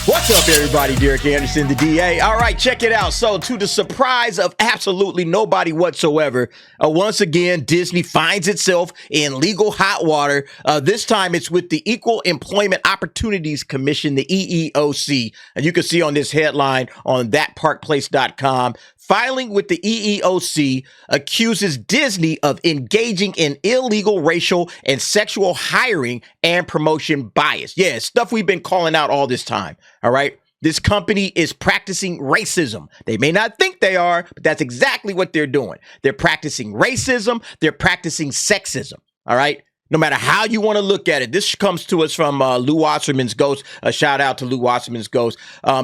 What's up, everybody? Derek Anderson, the DA. All right, check it out. So, to the surprise of absolutely nobody whatsoever, once again, Disney finds itself in legal hot water. This time, it's with the Equal Employment Opportunities Commission, the EEOC. And you can see on this headline on thatparkplace.com. Filing with the EEOC accuses Disney of engaging in illegal racial and sexual hiring and promotion bias. Yeah, stuff we've been calling out all this time. All right. This company is practicing racism. They may not think they are, but that's exactly what they're doing. They're practicing racism. They're practicing sexism. All right. No matter how you want to look at it, this comes to us from Lou Wasserman's Ghost. A shout out to Lou Wasserman's Ghost.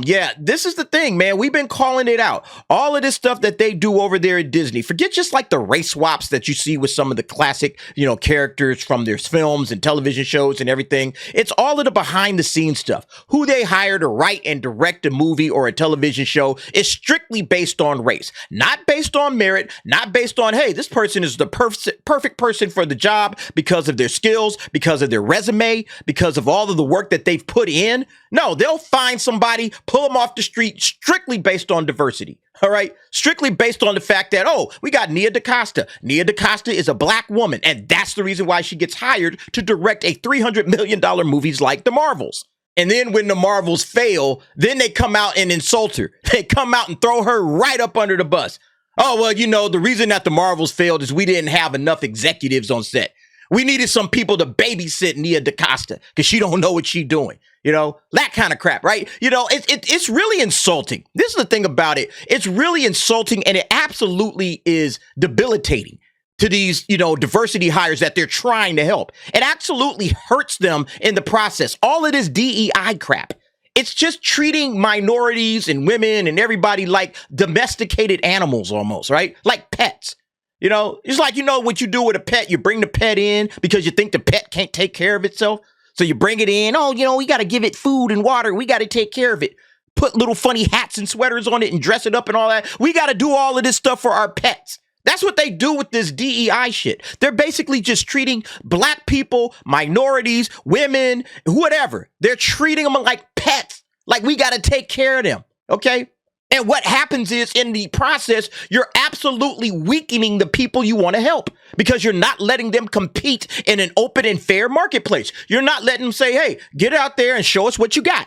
Yeah, this is the thing, man. We've been calling it out. All of this stuff that they do over there at Disney. Forget just like the race swaps that you see with some of the classic, characters from their films and television shows and everything. It's all of the behind the scenes stuff. Who they hire to write and direct a movie or a television show is strictly based on race, not based on merit, not based on, hey, this person is the perfect person for the job because of their skills, because of their resume, because of all of the work that they've put in. No, they'll find somebody, pull them off the street strictly based on diversity. All right. Strictly based on the fact that, oh, we got Nia DaCosta. Nia DaCosta is a black woman. And that's the reason why she gets hired to direct a $300 million movies like the Marvels. And then when the Marvels fail, then they come out and insult her. They come out and throw her right up under the bus. Oh, well, the reason that the Marvels failed is we didn't have enough executives on set. We needed some people to babysit Nia DaCosta because she don't know what she's doing. That kind of crap, right? It's really insulting. This is the thing about it. It's really insulting, and it absolutely is debilitating to these, diversity hires that they're trying to help. It absolutely hurts them in the process. All of this DEI crap. It's just treating minorities and women and everybody like domesticated animals almost, right? Like pets. It's like, what you do with a pet, you bring the pet in because you think the pet can't take care of itself. So you bring it in. Oh, we got to give it food and water. We got to take care of it. Put little funny hats and sweaters on it and dress it up and all that. We got to do all of this stuff for our pets. That's what they do with this DEI shit. They're basically just treating black people, minorities, women, whatever. They're treating them like pets, like we got to take care of them. Okay. And what happens is in the process, you're absolutely weakening the people you want to help because you're not letting them compete in an open and fair marketplace. You're not letting them say, hey, get out there and show us what you got.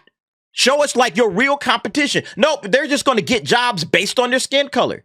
Show us like your real competition. Nope, they're just going to get jobs based on their skin color.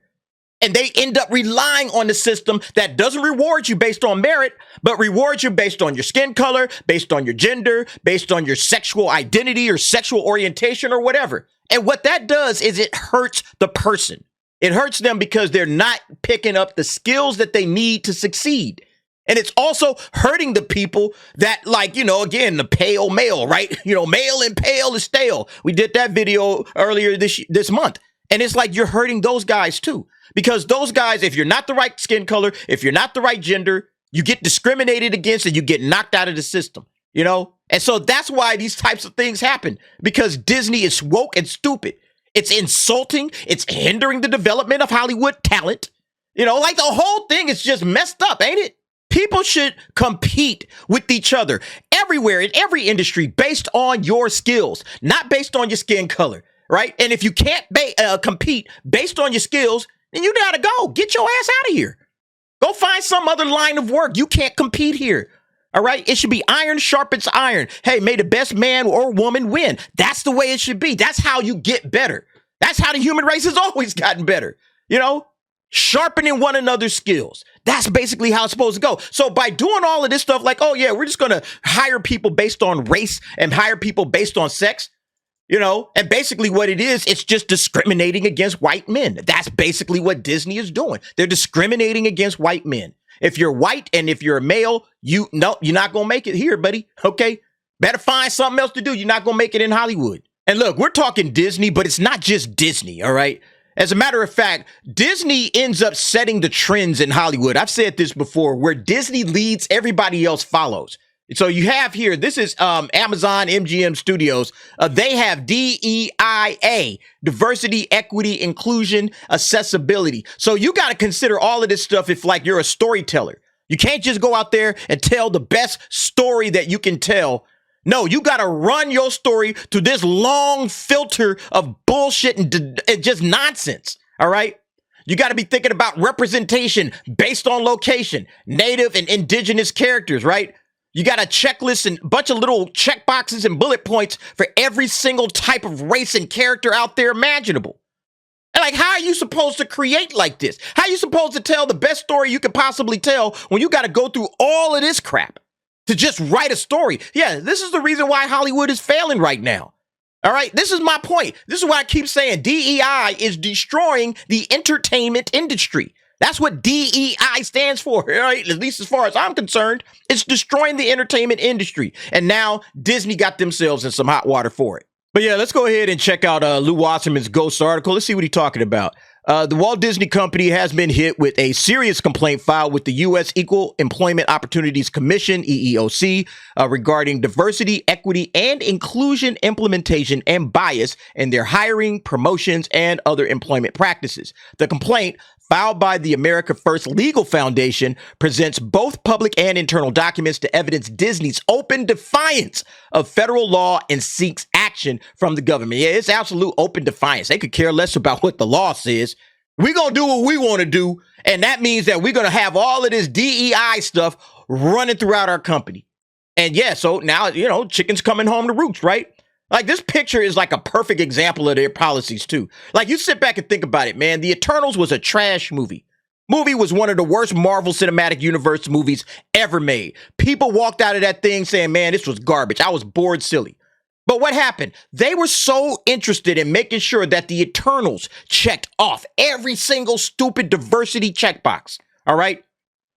And they end up relying on the system that doesn't reward you based on merit, but rewards you based on your skin color, based on your gender, based on your sexual identity or sexual orientation or whatever. And what that does is it hurts the person. It hurts them because they're not picking up the skills that they need to succeed. And it's also hurting the people that, again, the pale male, right? Male and pale is stale. We did that video earlier this month. And it's like you're hurting those guys, too, because those guys, if you're not the right skin color, if you're not the right gender, you get discriminated against and you get knocked out of the system, And so that's why these types of things happen, because Disney is woke and stupid. It's insulting. It's hindering the development of Hollywood talent. Like the whole thing is just messed up, ain't it? People should compete with each other everywhere in every industry based on your skills, not based on your skin color. Right. And if you can't compete based on your skills, then you got to go get your ass out of here. Go find some other line of work. You can't compete here. All right. It should be iron sharpens iron. Hey, may the best man or woman win. That's the way it should be. That's how you get better. That's how the human race has always gotten better. Sharpening one another's skills. That's basically how it's supposed to go. So by doing all of this stuff like, oh, yeah, we're just going to hire people based on race and hire people based on sex. And basically what it is, it's just discriminating against white men. That's basically what Disney is doing. They're discriminating against white men. If you're white and if you're a male, you're not going to make it here, buddy. Okay. Better find something else to do. You're not going to make it in Hollywood. And look, we're talking Disney, but it's not just Disney. All right. As a matter of fact, Disney ends up setting the trends in Hollywood. I've said this before, where Disney leads, everybody else follows. So you have here, this is Amazon MGM Studios. They have DEIA, diversity, equity, inclusion, accessibility. So you got to consider all of this stuff if like you're a storyteller. You can't just go out there and tell the best story that you can tell No, you got to run your story through this long filter of bullshit and just nonsense. All right. You got to be thinking about representation based on location, native and indigenous characters, right? You got a checklist and a bunch of little check boxes and bullet points for every single type of race and character out there imaginable. And like, how are you supposed to create like this? How are you supposed to tell the best story you could possibly tell when you got to go through all of this crap to just write a story? Yeah, this is the reason why Hollywood is failing right now. All right, this is my point. This is why I keep saying DEI is destroying the entertainment industry. That's what DEI stands for, right? At least as far as I'm concerned, it's destroying the entertainment industry. And now Disney got themselves in some hot water for it. But yeah, let's go ahead and check out Lou Wasserman's Ghost article. Let's see what he's talking about. The Walt Disney Company has been hit with a serious complaint filed with the U.S. Equal Employment Opportunities Commission, EEOC, regarding diversity, equity, and inclusion implementation and bias in their hiring, promotions, and other employment practices. The complaint, filed by the America First Legal Foundation, presents both public and internal documents to evidence Disney's open defiance of federal law and seeks action from the government. Yeah, it's absolute open defiance. They could care less about what the law says. We're going to do what we want to do, and that means that we're going to have all of this DEI stuff running throughout our company. And yeah, so now, you know, chicken's coming home to roost, right? Like, this picture is like a perfect example of their policies, too. Like, you sit back and think about it, man. The Eternals was a trash movie. Movie was one of the worst Marvel Cinematic Universe movies ever made. People walked out of that thing saying, man, this was garbage. I was bored silly. But what happened? They were so interested in making sure that the Eternals checked off every single stupid diversity checkbox. All right?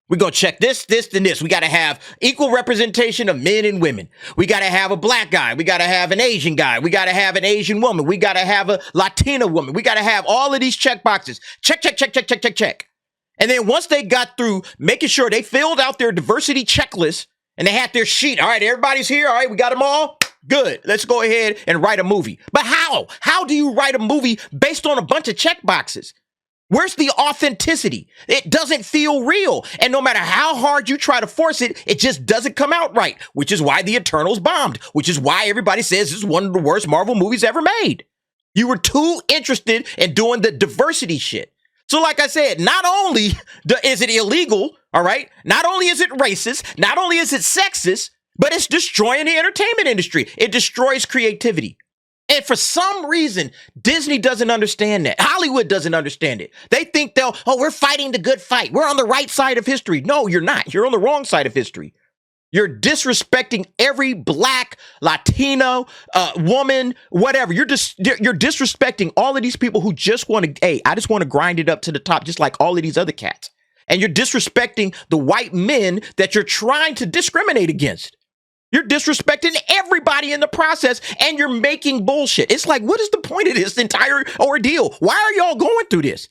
We're going to check this, and this. We got to have equal representation of men and women. We got to have a black guy. We got to have an Asian guy. We got to have an Asian woman. We got to have a Latina woman. We got to have all of these check boxes. Check, check, check, check, check, check, check. And then once they got through making sure they filled out their diversity checklist and they had their sheet. All right, everybody's here. All right, we got them all. Good. Let's go ahead and write a movie. But how? How do you write a movie based on a bunch of check boxes? Where's the authenticity? It doesn't feel real. And no matter how hard you try to force it, it just doesn't come out right, which is why The Eternals bombed, which is why everybody says this is one of the worst Marvel movies ever made. You were too interested in doing the diversity shit. So like I said, not only is it illegal, all right, not only is it racist, not only is it sexist, but it's destroying the entertainment industry. It destroys creativity. And for some reason, Disney doesn't understand that. Hollywood doesn't understand it. They think we're fighting the good fight. We're on the right side of history. No, you're not. You're on the wrong side of history. You're disrespecting every black, Latino, woman, whatever. You're disrespecting all of these people who just want to, hey, I just want to grind it up to the top, just like all of these other cats. And you're disrespecting the white men that you're trying to discriminate against. You're disrespecting everybody in the process, and you're making bullshit. It's like, what is the point of this entire ordeal? Why are y'all going through this?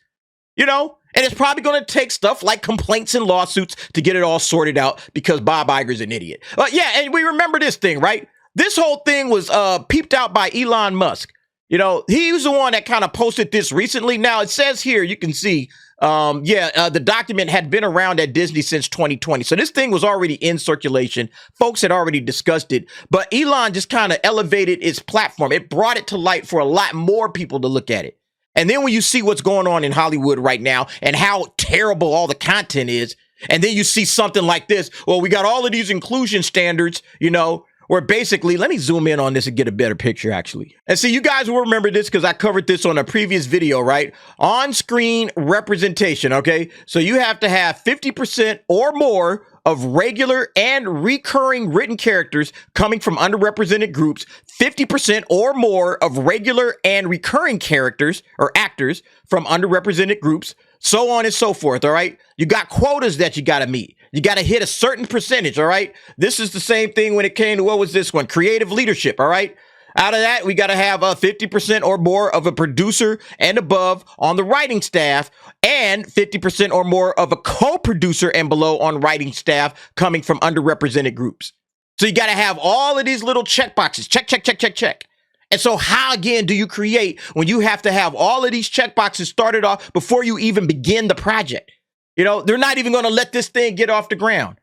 You know? And it's probably going to take stuff like complaints and lawsuits to get it all sorted out because Bob Iger's an idiot. Yeah, and we remember this thing, right? This whole thing was peeped out by Elon Musk. You know, he was the one that kind of posted this recently. Now, it says here, you can see, the document had been around at Disney since 2020. So this thing was already in circulation. Folks had already discussed it. But Elon just kind of elevated its platform. It brought it to light for a lot more people to look at it. And then when you see what's going on in Hollywood right now and how terrible all the content is, and then you see something like this, well, we got all of these inclusion standards, you know, where basically, let me zoom in on this and get a better picture, actually. And see, you guys will remember this because I covered this on a previous video, right? On-screen representation, okay? So you have to have 50% or more of regular and recurring written characters coming from underrepresented groups, 50% or more of regular and recurring characters or actors from underrepresented groups, so on and so forth, all right? You got quotas that you got to meet. You got to hit a certain percentage, all right? This is the same thing when it came to, what was this one? Creative leadership, all right? Out of that, we got to have 50% or more of a producer and above on the writing staff, and 50% or more of a co-producer and below on writing staff coming from underrepresented groups. So you got to have all of these little check boxes. Check, check, check, check, check. And so how, again, do you create when you have to have all of these check boxes started off before you even begin the project? You know, they're not even going to let this thing get off the ground.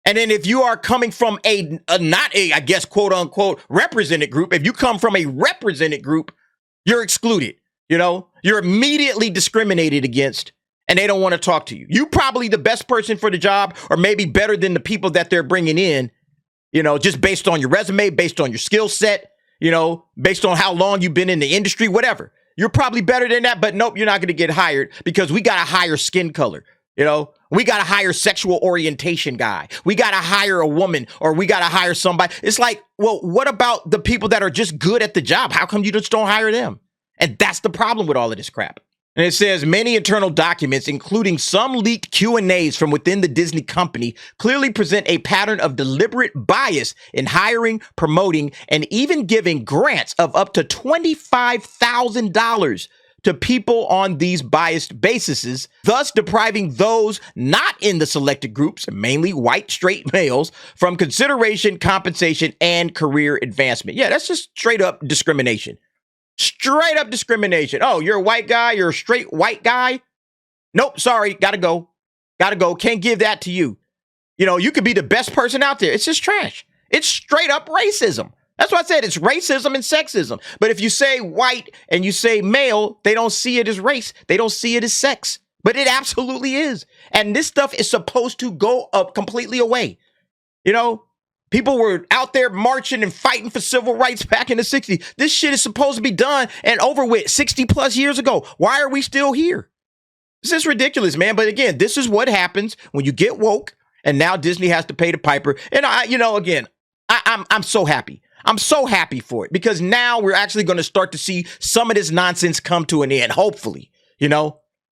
And then if you are coming from a not a, I guess, quote unquote, represented group, if you come from a represented group, you're excluded. You're immediately discriminated against, and they don't want to talk to you. You probably the best person for the job, or maybe better than the people that they're bringing in, just based on your resume, based on your skill set, based on how long you've been in the industry, whatever. You're probably better than that, but nope, you're not going to get hired because we got a higher skin color. We got to hire sexual orientation guy. We got to hire a woman, or we got to hire somebody. It's like, well, what about the people that are just good at the job? How come you just don't hire them? And that's the problem with all of this crap. And it says many internal documents, including some leaked Q&As from within the Disney company, clearly present a pattern of deliberate bias in hiring, promoting, and even giving grants of up to $25,000 to people on these biased bases, thus depriving those not in the selected groups, mainly white straight males, from consideration, compensation, and career advancement. Yeah, that's just straight up discrimination. Straight up discrimination. Oh, you're a white guy. You're a straight white guy. Nope. Sorry. Gotta go. Can't give that to you. You could be the best person out there. It's just trash. It's straight up racism. That's why I said it's racism and sexism. But if you say white and you say male, they don't see it as race. They don't see it as sex. But it absolutely is. And this stuff is supposed to go up completely away. People were out there marching and fighting for civil rights back in the 60s. This shit is supposed to be done and over with 60 plus years ago. Why are we still here? This is ridiculous, man. But again, this is what happens when you get woke, and now Disney has to pay the piper. And I'm so happy. I'm so happy for it, because now we're actually going to start to see some of this nonsense come to an end. Hopefully,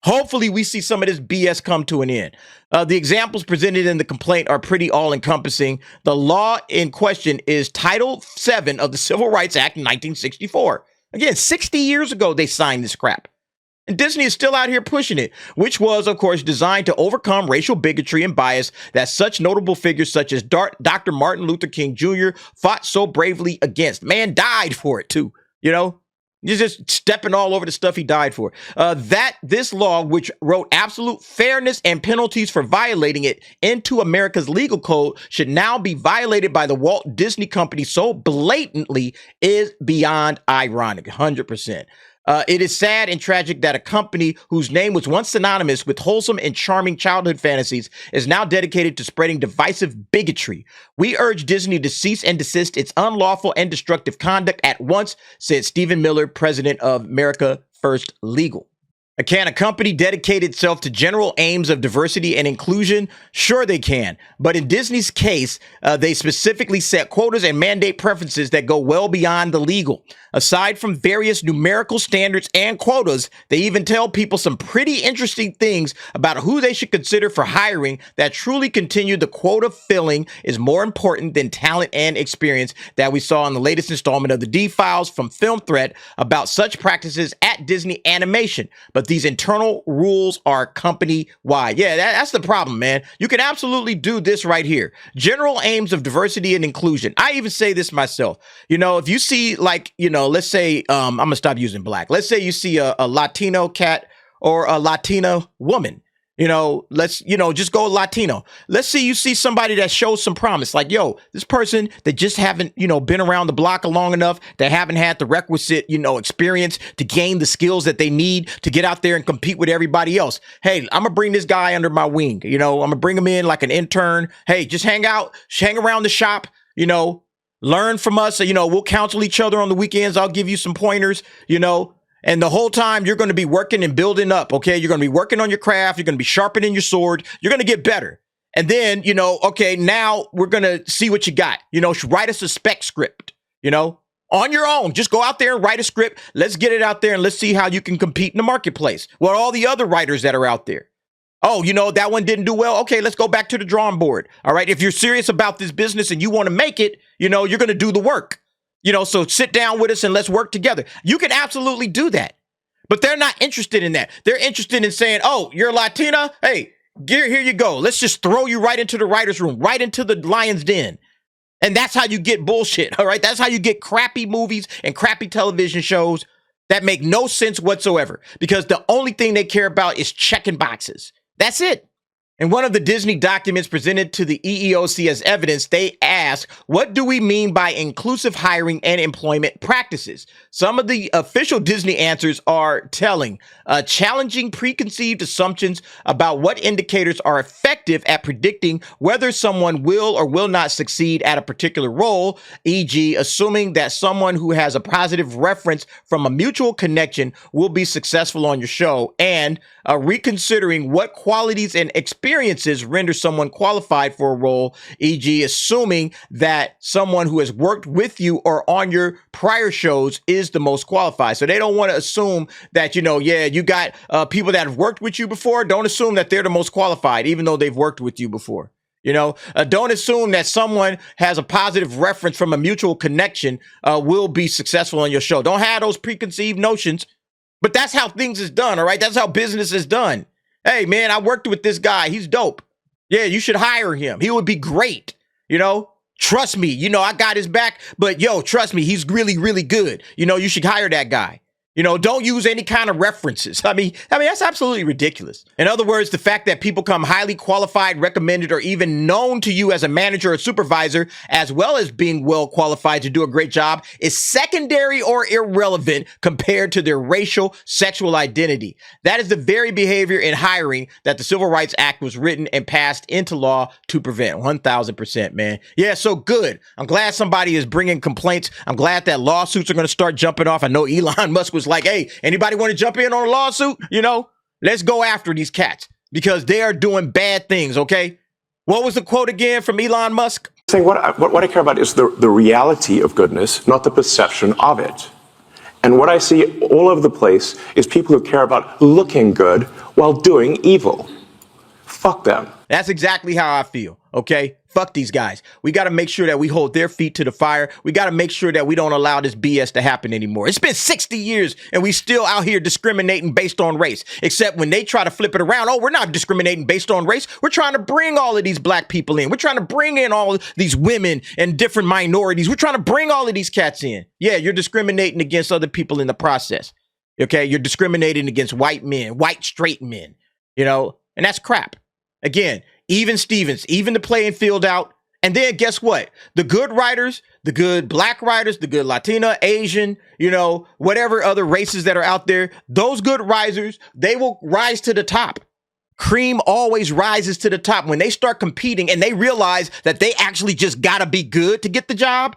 Hopefully we see some of this BS come to an end. The examples presented in the complaint are pretty all-encompassing. The law in question is Title VII of the Civil Rights Act in 1964. Again, 60 years ago they signed this crap. And Disney is still out here pushing it, which was, of course, designed to overcome racial bigotry and bias that such notable figures such as Dr. Martin Luther King Jr. fought so bravely against. Man died for it, too, You're just stepping all over the stuff he died for. This law, which wrote absolute fairness and penalties for violating it into America's legal code, should now be violated by the Walt Disney Company so blatantly, is beyond ironic. 100%. It is sad and tragic that a company whose name was once synonymous with wholesome and charming childhood fantasies is now dedicated to spreading divisive bigotry. We urge Disney to cease and desist its unlawful and destructive conduct at once, said Stephen Miller, president of America First Legal. Can a company dedicate itself to general aims of diversity and inclusion? Sure they can. But in Disney's case, they specifically set quotas and mandate preferences that go well beyond the legal. Aside from various numerical standards and quotas, they even tell people some pretty interesting things about who they should consider for hiring that truly continue the quota filling is more important than talent and experience that we saw in the latest installment of the D-Files from Film Threat about such practices at Disney Animation. But these internal rules are company-wide. Yeah, that's the problem, man. You can absolutely do this right here. General aims of diversity and inclusion. I even say this myself. If you see let's say, I'm going to stop using black. Let's say you see a Latino cat or a Latina woman. Just go Latino. Let's say you see somebody that shows some promise, like, this person that just haven't, been around the block long enough, that haven't had the requisite, experience to gain the skills that they need to get out there and compete with everybody else. Hey, I'm going to bring this guy under my wing. I'm going to bring him in like an intern. Hey, just hang around the shop, learn from us. We'll counsel each other on the weekends. I'll give you some pointers, and the whole time you're going to be working and building up. Okay. You're going to be working on your craft. You're going to be sharpening your sword. You're going to get better. And then, okay, now we're going to see what you got, write us a spec script, on your own. Just go out there and write a script. Let's get it out there and let's see how you can compete in the marketplace. Well, all the other writers that are out there. Oh, that one didn't do well. Okay, let's go back to the drawing board. All right. If you're serious about this business and you want to make it, you're going to do the work, so sit down with us and let's work together. You can absolutely do that, but they're not interested in that. They're interested in saying, oh, you're Latina. Hey, here you go. Let's just throw you right into the writer's room, right into the lion's den. And that's how you get bullshit. All right. That's how you get crappy movies and crappy television shows that make no sense whatsoever, because the only thing they care about is checking boxes. That's it. In one of the Disney documents presented to the EEOC as evidence, they ask, what do we mean by inclusive hiring and employment practices? Some of the official Disney answers are telling, challenging preconceived assumptions about what indicators are effective at predicting whether someone will or will not succeed at a particular role, e.g., assuming that someone who has a positive reference from a mutual connection will be successful on your show, and reconsidering what qualities and experiences render someone qualified for a role, e.g., assuming that someone who has worked with you or on your prior shows is the most qualified. So they don't want to assume that, you got people that have worked with you before. Don't assume that they're the most qualified, even though they've worked with you before. Don't assume that someone has a positive reference from a mutual connection will be successful on your show. Don't have those preconceived notions. But that's how things is done, all right? That's how business is done. Hey, man, I worked with this guy. He's dope. Yeah, you should hire him. He would be great. Trust me. I got his back. But, trust me, he's really, really good. You should hire that guy. Don't use any kind of references. I mean, that's absolutely ridiculous. In other words, the fact that people come highly qualified, recommended, or even known to you as a manager or supervisor, as well as being well qualified to do a great job, is secondary or irrelevant compared to their racial, sexual identity. That is the very behavior in hiring that the Civil Rights Act was written and passed into law to prevent. 1000%, man. Yeah, so good. I'm glad somebody is bringing complaints. I'm glad that lawsuits are going to start jumping off. I know Elon Musk was like, hey, anybody want to jump in on a lawsuit? Let's go after these cats because they are doing bad things, okay? What was the quote again from Elon Musk? Saying what I care about is the reality of goodness, not the perception of it. And what I see all over the place is people who care about looking good while doing evil. Fuck them. That's exactly how I feel, okay? Fuck these guys. We got to make sure that we hold their feet to the fire. We got to make sure that we don't allow this BS to happen anymore. It's been 60 years and we still out here discriminating based on race, except when they try to flip it around. Oh, we're not discriminating based on race. We're trying to bring all of these black people in. We're trying to bring in all these women and different minorities. We're trying to bring all of these cats in. Yeah, you're discriminating against other people in the process. Okay, you're discriminating against white men, white straight men, and that's crap. Again, even Stevens, even the playing field out. And then guess what? The good writers, the good black writers, the good Latina, Asian, whatever other races that are out there, those good risers, they will rise to the top. Cream always rises to the top. When they start competing and they realize that they actually just got to be good to get the job,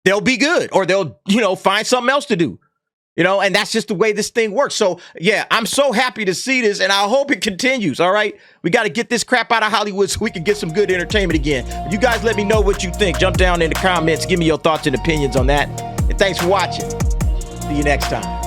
they'll be good or they'll, find something else to do. And that's just the way this thing works. So, yeah, I'm so happy to see this, and I hope it continues, all right? We got to get this crap out of Hollywood so we can get some good entertainment again. You guys let me know what you think. Jump down in the comments. Give me your thoughts and opinions on that. And thanks for watching. See you next time.